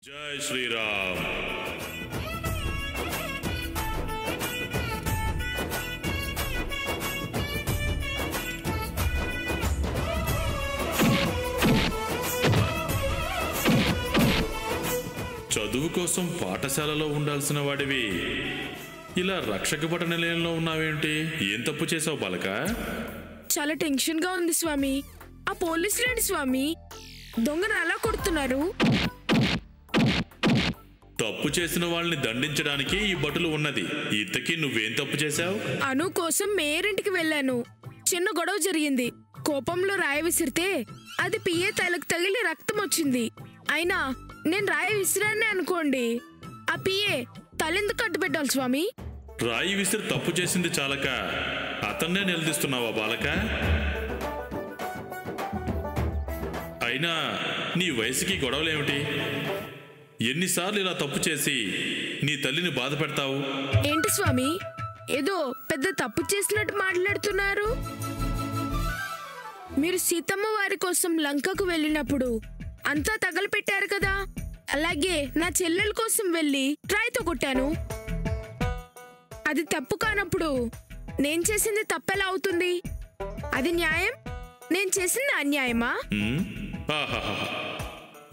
జై శ్రీరామ్. చదువు కోసం పాఠశాలలో ఉండాల్సిన వాడివి ఇలా రక్షక భట నిలయంలో ఉన్నావేంటి? ఏం తప్పు చేసావు బాలక? చాలా టెన్షన్ గా ఉంది స్వామి. ఆ పోలీసులేంటి స్వామి దొంగను అలా కొడుతున్నారు? తప్పు చేసిన వాళ్ళని దండించడానికి ఈ భటులు ఉన్నది. ఇంతకీ నువ్వేం తప్పు చేశావు? అను కోసం మేరింటికి వెళ్ళాను. చిన్న గొడవ జరిగింది. కోపంలో రాయి విసిరితే అది పిఏ తలకు తగిలి రక్తం వచ్చింది. అయినా నేను రాయి విసిరానే అనుకోండి, ఆ పిఏ తలెందుకు కట్టుబెట్టాలి స్వామి? రాయి విసిరి తప్పు చేసింది చాలక అతన్నే నిలదీస్తున్నావా బాలక? అయినా నీ వయసుకి గొడవలేమిటి? ఎన్నిసార్లు ఇలా తప్పు చేసి నీ తల్లిని బాధ పెడతావు? ఏంటి స్వామి ఏదో పెద్ద తప్పు చేసినట్టు మాట్లాడుతున్నారు? మీరు సీతమ్మ వారి కోసం లంకకు వెళ్ళినప్పుడు అంతా తగలపెట్టారు కదా, అలాగే నా చెల్లెల కోసం వెళ్ళి రాయితో కొట్టాను. అది తప్పు కానప్పుడు నేను చేసింది తప్పెలా అవుతుంది? అది న్యాయం, నేను చేసింది అన్యాయమా? ఆహాహా,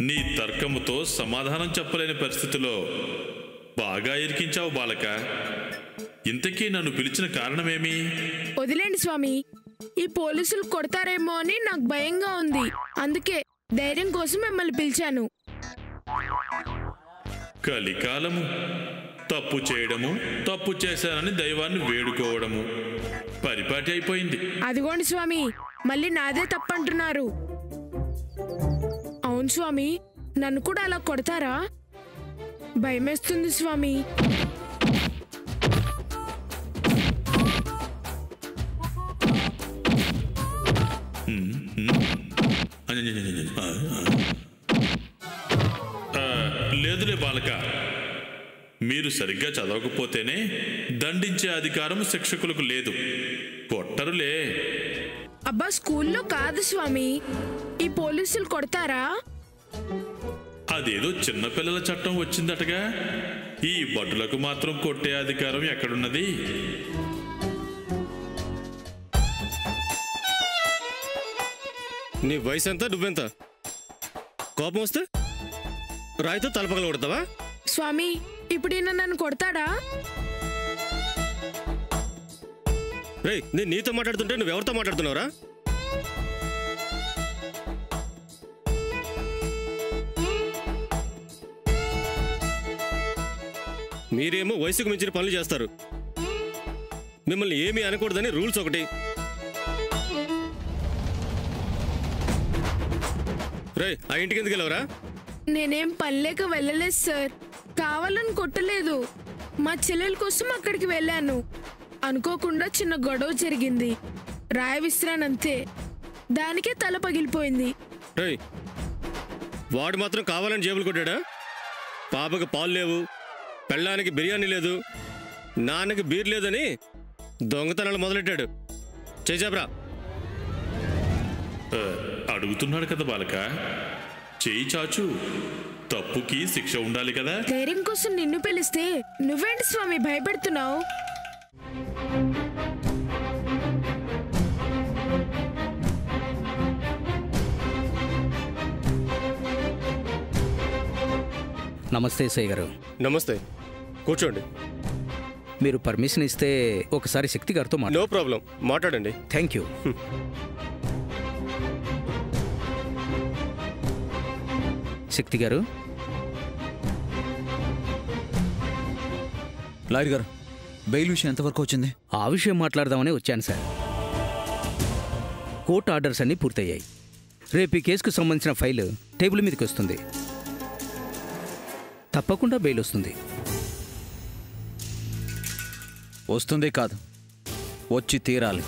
నీ తర్కముతో సమాధానం చెప్పలేని పరిస్థితిలో బాగా ఇరికించావు బాలక. ఇంతకీ నన్ను పిలిచిన కారణమేమి? వదిలేండి స్వామి, ఈ పోలీసులు కొడతారేమో అని నాకు భయంగా ఉంది. అందుకే ధైర్యం కోసం మిమ్మల్ని పిలిచాను. కలికాలము, తప్పు చేయడము, తప్పు చేశానని దైవాన్ని వేడుకోవడము పరిపాటి అయిపోయింది. అదిగోండి స్వామి, మళ్ళీ నాదే తప్పంటున్నారు. అవును స్వామి, నన్ను కూడా అలా కొడతారా? భయమేస్తుంది స్వామి. లేదులే బాలక, మీరు సరిగ్గా చదవకపోతేనే దండించే అధికారం శిక్షకులకు లేదు. కొట్టరులే. అబ్బా స్కూల్లో కాదు స్వామి, ఈ పోలీసులు కొడతారా? అదేదో చిన్నపిల్లల చట్టం వచ్చిందటగా. ఈ భటులకు మాత్రం కొట్టే అధికారం ఎక్కడున్నది? నీ వయసు ఎంత, నువ్వెంత? కోపం వస్తే రాయితో తలపగల కొడతావా? స్వామి ఇప్పుడు ఈయన నన్ను కొడతాడా? రే, నేను నీతో మాట్లాడుతుంటే నువ్వెవరితో మాట్లాడుతున్నావురా? మీరేమో వయసుకు మించిన పనులు చేస్తారు. మిమ్మల్ని ఏమీ అనకూడదని రూల్స్ ఒకటి. రే, ఆ ఇంటికి ఎందుకు వెళ్ళవరా? నేనేం పనిలేక వెళ్ళలేదు సార్, కావాలని కొట్టలేదు. మా చెల్లెల కోసం అక్కడికి వెళ్ళాను. అనుకోకుండా చిన్న గొడవ జరిగింది. రాయి విసిరానంతే, దానికే తల పగిలిపోయింది. రే, వాడు మాత్రం కావాలని జేబులు కొట్టాడా? పాపకు పాలు లేవు, పెళ్ళానికి బిర్యానీ లేదు, నాన్నకి బీర్ లేదని దొంగతనాలు మొదలెట్టాడు. చేజాబ్రా. అడుగుతున్నాడు కదా బాలక, చేయి చాచు. తప్పుకి శిక్ష ఉండాలి కదా. ధైర్యం కోసం నిన్ను పిలిస్తే నువ్వేంటి స్వామి భయపెడుతున్నావు? నమస్తే సయ్య గారు. నమస్తే, కూర్చోండి. మీరు పర్మిషన్ ఇస్తే ఒకసారి శక్తి గారితో నో ప్రాబ్లం, మాట్లాడండి. Thank you. Shakti garu. Lawyer గారు, బెయిల్ విషయం ఎంతవరకు వచ్చింది? ఆ విషయం మాట్లాడదామని వచ్చాను సార్. కోర్టు ఆర్డర్స్ అన్నీ పూర్తయ్యాయి. రేపు ఈ కేసుకు సంబంధించిన ఫైల్ టేబుల్ మీదకి వస్తుంది. తప్పకుండా బెయిల్ వస్తుంది. వస్తుంది కాదు, వచ్చి తీరాలి.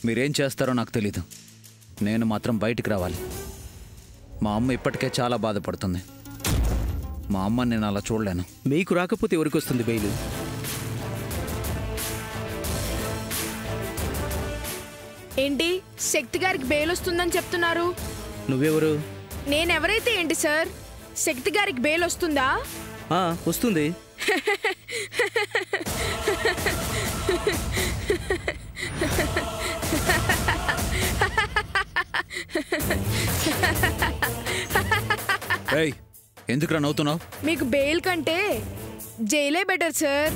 మీరేం చేస్తారో నాకు తెలీదు. నేను మాత్రం బయటికి రావాలి. మా అమ్మ ఇప్పటికే చాలా బాధపడుతుంది. మా అమ్మ నేను అలా చూడలేను. మీకు రాకపోతే ఎవరికి వస్తుంది బెయిల్? ఏంటి శక్తి గారికి బెయిల్ వస్తుందని చెప్తున్నారు? నువ్వెవరు? నేనెవరైతే ఏంటి సార్, శక్తి గారికి బెయిల్ వస్తుందా? వస్తుంది. ఎందుకురా నవ్వుతున్నావు? మీకు బెయిల్ కంటే జైలే బెటర్ సార్.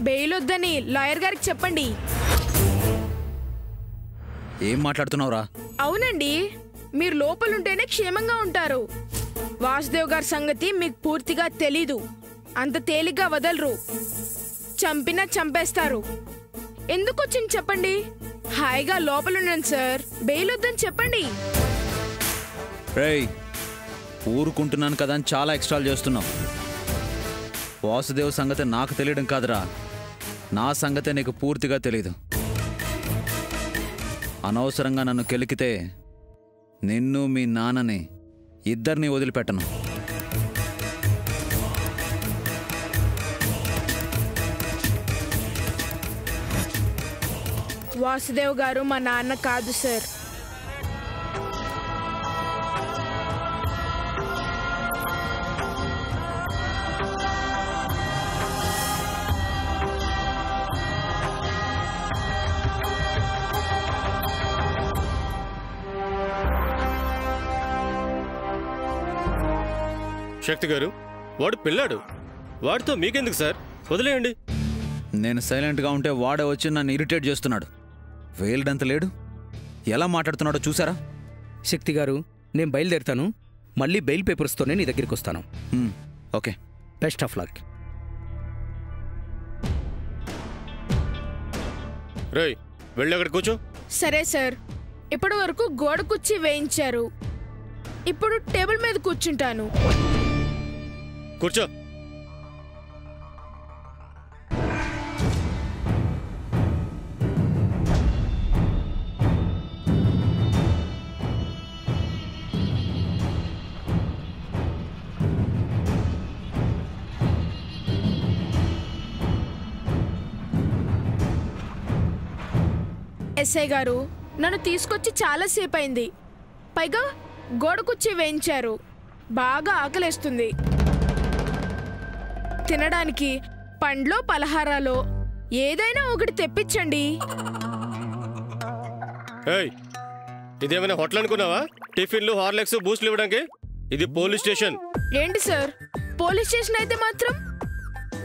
బెయిల్ వద్దని లాయర్ గారికి చెప్పండి. ఏం మాట్లాడుతున్నావురా? అవునండి, మీరు లోపలుంటేనే క్షేమంగా ఉంటారు. వాసుదేవ్ గారి సంగతి మీకు పూర్తిగా తెలీదు. అంత తేలిగ్గా వదలరు, చంపినా చంపేస్తారు. ఎందుకు వచ్చింది చెప్పండి? హాయిగా లోపలుండండి సార్, బెయిల్ వద్దని చెప్పండి. ఊరుకుంటున్నాను కదా అని చాలా ఎక్స్ట్రాలు చేస్తున్నావు. వాసుదేవ్ సంగతి నాకు తెలియడం కాదురా, నా సంగతే నీకు పూర్తిగా తెలీదు. అనవసరంగా నన్ను కెలికితే నిన్ను మీ నాన్నని ఇద్దరిని వదిలిపెట్టను. వాసుదేవ్ గారు మా నాన్న కాదు సార్. శక్తి గారు, వాడు పిల్లాడు, వాడితో మీకెందుకు సార్, వదిలేయండి. నేను సైలెంట్గా ఉంటే వాడే వచ్చి నన్ను ఇరిటేట్ చేస్తున్నాడు. వేలుడంత లేడు, ఎలా మాట్లాడుతున్నాడో చూసారా? శక్తి గారు, నేను బయలుదేరుతాను. మళ్ళీ బెయిల్ పేపర్స్తోనే నీ దగ్గరికి వస్తాను. Okay, best of luck. రేయ్, వెళ్ళి అక్కడ కూర్చో. సరే సార్. ఇప్పటి వరకు గోడ కుర్చీ వేయించారు, ఇప్పుడు టేబుల్ మీద కూర్చుంటాను. కూర్చో. ఎస్ఐ గారు, నన్ను తీసుకొచ్చి చాలాసేపు అయింది. పైగా గోడ కుర్చీ వేయించారు. బాగా ఆకలేస్తుంది. తినడానికి పండ్లో పలహారాలో ఏదైనా ఒకటి తెప్పించండి. ఇదేమైనా హోటల్ అనుకున్నావా? టిఫిన్లు, హార్లిక్స్, బూస్ట్లు ఇవ్వడానికి? ఇది పోలీస్ స్టేషన్. ఏంటి సార్, పోలీస్ స్టేషన్ అయితే మాత్రం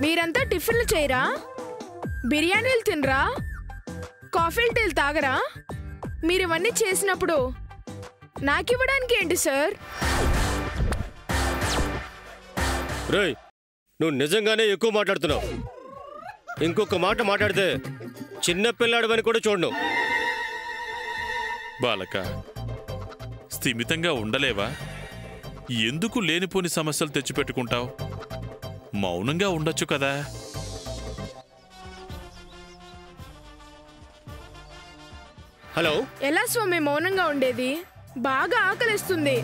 మీరంతా టిఫిన్లు చేయరా? బిర్యానీలు తినరా? కాఫీలు టీలు తాగరా? మీరు ఇవన్నీ చేసినప్పుడు నాకివ్వడానికి ఏంటి సార్? రేయ్, నువ్వు నిజంగానే ఎక్కువ మాట్లాడుతున్నావు. ఇంకొక మాట మాట్లాడితే చిన్న పిల్లాడవని కూడా చూడను. బాలక, స్థిమితంగా ఉండలేవా? ఎందుకు లేనిపోని సమస్యలు తెచ్చిపెట్టుకుంటావు? మౌనంగా ఉండొచ్చు కదా. హలో. ఎలా స్వామి మౌనంగా ఉండేది? బాగా ఆకలిస్తుంది.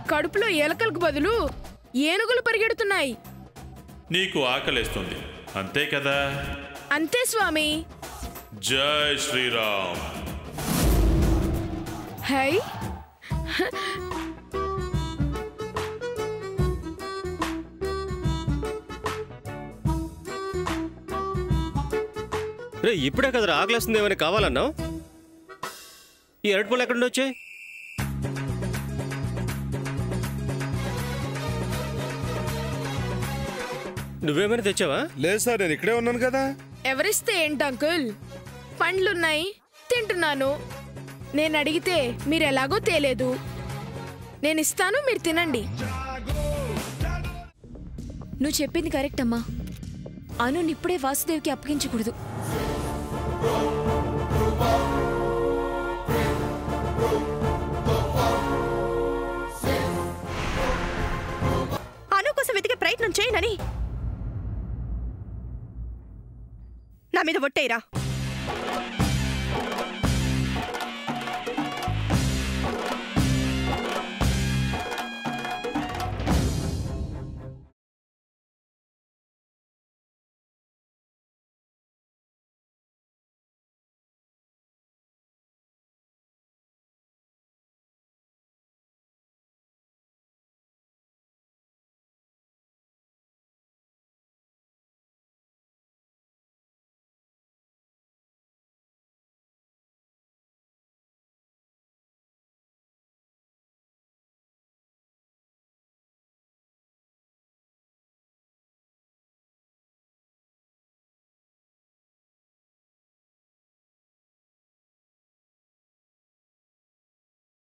కడుపులో ఎలకలకు బదులు ఏనుగులు పరిగెడుతున్నాయి. నీకు ఆకలేస్తుంది అంతే కదా? అంతే స్వామి. జై శ్రీరామ్. హై, రే, ఇప్పుడే కదరా ఆకలేస్తుంది, ఏమైనా కావాలన్నావు? ఈ అరటిపళ్ళు ఎక్కడి వచ్చాయి? నువ్వేమైనా తెచ్చావా? లేదు సార్, నేను ఇక్కడే ఉన్నాను కదా. ఎవరిస్తే ఏంటి అంకుల్? పండ్లున్నాయి, తింటున్నాను. నేను అడిగితే మీరు ఎలాగో తేలేదు. నేను ఇస్తాను, మీరు తినండి. నువ్వు చెప్పింది కరెక్ట్ అమ్మా. అను ఇప్పుడే వాసుదేవ్కి అప్పగించకూడదు. అను కోసం వెతికే ప్రయత్నం చేయనని నా మీద ఒట్టేరా.